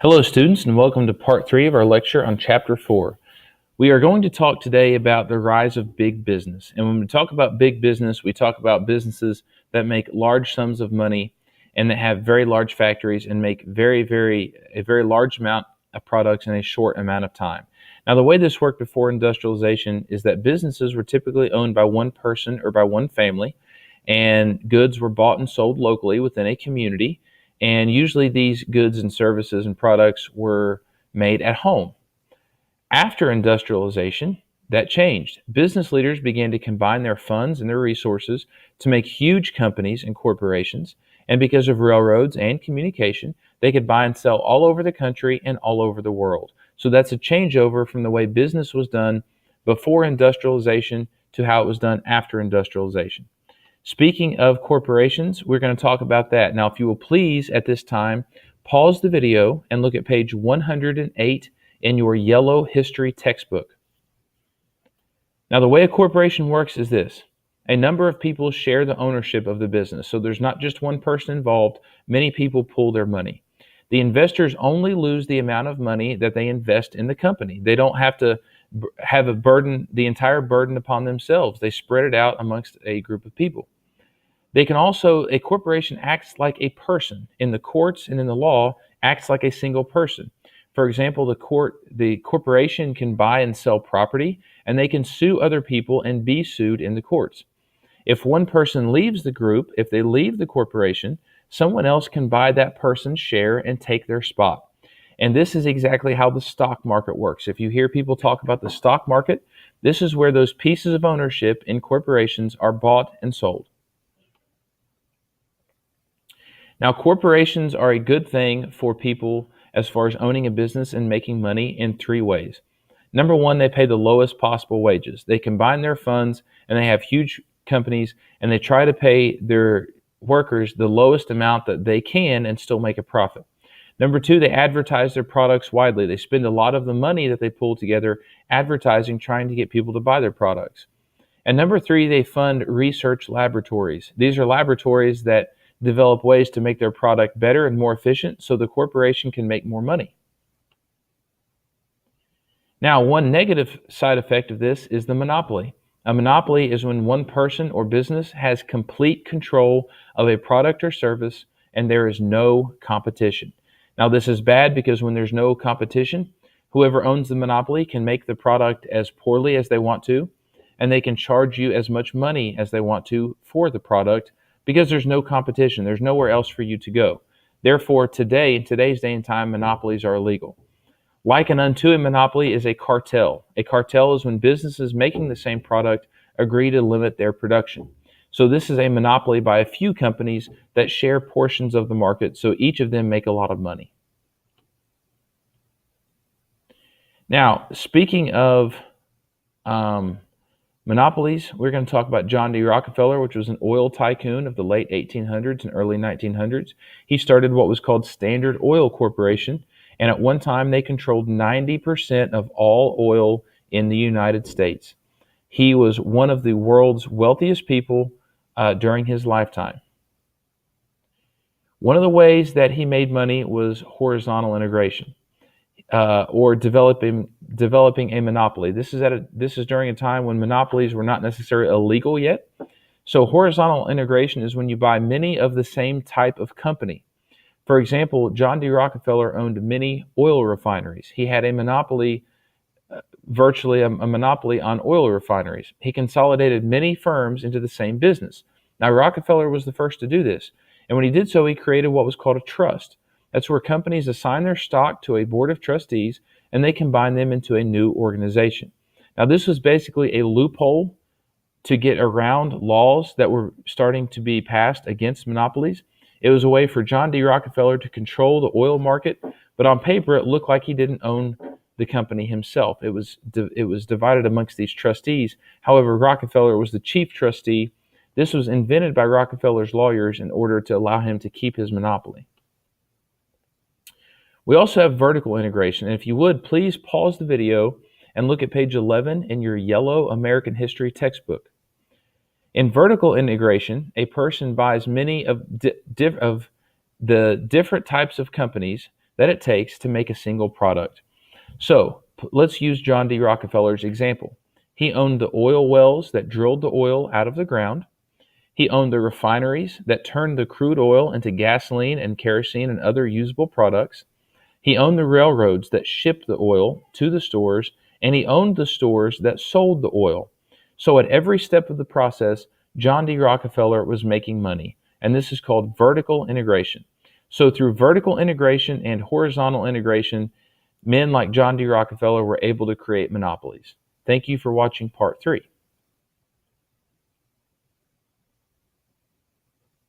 Hello, students, and welcome to part 3 of our lecture on Chapter 4. We are going to talk today about the rise of big business. And when we talk about big business, we talk about businesses that make large sums of money and that have very large factories and make a very large amount of products in a short amount of time. Now, the way this worked before industrialization is that businesses were typically owned by one person or by one family, and goods were bought and sold locally within a community. And usually these goods and services and products were made at home. After industrialization, that changed. Business leaders began to combine their funds and their resources to make huge companies and corporations. And because of railroads and communication, they could buy and sell all over the country and all over the world. So that's a changeover from the way business was done before industrialization to how it was done after industrialization. Speaking of corporations, we're going to talk about that. Now, if you will please, at this time, pause the video and look at page 108 in your yellow history textbook. Now, the way a corporation works is this. A number of people share the ownership of the business. So there's not just one person involved. Many people pool their money. The investors only lose the amount of money that they invest in the company. They don't have to have the entire burden upon themselves. They spread it out amongst a group of people. A corporation acts like a person. In the courts and in the law, acts like a single person. For example, the corporation can buy and sell property, and they can sue other people and be sued in the courts. If one person leaves the group, if they leave the corporation, someone else can buy that person's share and take their spot. And this is exactly how the stock market works. If you hear people talk about the stock market, this is where those pieces of ownership in corporations are bought and sold. Now, corporations are a good thing for people as far as owning a business and making money in 3 ways. Number one, they pay the lowest possible wages. They combine their funds and they have huge companies and they try to pay their workers the lowest amount that they can and still make a profit. Number two, they advertise their products widely. They spend a lot of the money that they pull together advertising, trying to get people to buy their products. And number three, they fund research laboratories. These are laboratories that develop ways to make their product better and more efficient so the corporation can make more money. Now, one negative side effect of this is the monopoly. A monopoly is when one person or business has complete control of a product or service and there is no competition. Now, this is bad because when there's no competition, whoever owns the monopoly can make the product as poorly as they want to, and they can charge you as much money as they want to for the product because there's no competition. There's nowhere else for you to go. Therefore, in today's day and time, monopolies are illegal. Likened unto a monopoly is a cartel. A cartel is when businesses making the same product agree to limit their production. So this is a monopoly by a few companies that share portions of the market, so each of them make a lot of money. Now, speaking of monopolies, we're going to talk about John D. Rockefeller, which was an oil tycoon of the late 1800s and early 1900s. He started what was called Standard Oil Corporation, and at one time they controlled 90% of all oil in the United States. He was one of the world's wealthiest people during his lifetime. One of the ways that he made money was horizontal integration. Or developing a monopoly. This is during a time when monopolies were not necessarily illegal yet. So horizontal integration is when you buy many of the same type of company. For example, John D. Rockefeller owned many oil refineries. He had a monopoly, virtually a monopoly on oil refineries. He consolidated many firms into the same business. Now, Rockefeller was the first to do this. And when he did so, he created what was called a trust. That's where companies assign their stock to a board of trustees and they combine them into a new organization. Now, this was basically a loophole to get around laws that were starting to be passed against monopolies. It was a way for John D. Rockefeller to control the oil market, but on paper, it looked like he didn't own the company himself. It was divided amongst these trustees. However, Rockefeller was the chief trustee. This was invented by Rockefeller's lawyers in order to allow him to keep his monopoly. We also have vertical integration, and if you would, please pause the video and look at page 11 in your yellow American history textbook. In vertical integration, a person buys many of the different types of companies that it takes to make a single product. So let's use John D. Rockefeller's example. He owned the oil wells that drilled the oil out of the ground. He owned the refineries that turned the crude oil into gasoline and kerosene and other usable products. He owned the railroads that shipped the oil to the stores, and he owned the stores that sold the oil. So at every step of the process, John D. Rockefeller was making money, and this is called vertical integration. So through vertical integration and horizontal integration, men like John D. Rockefeller were able to create monopolies. Thank you for watching part 3.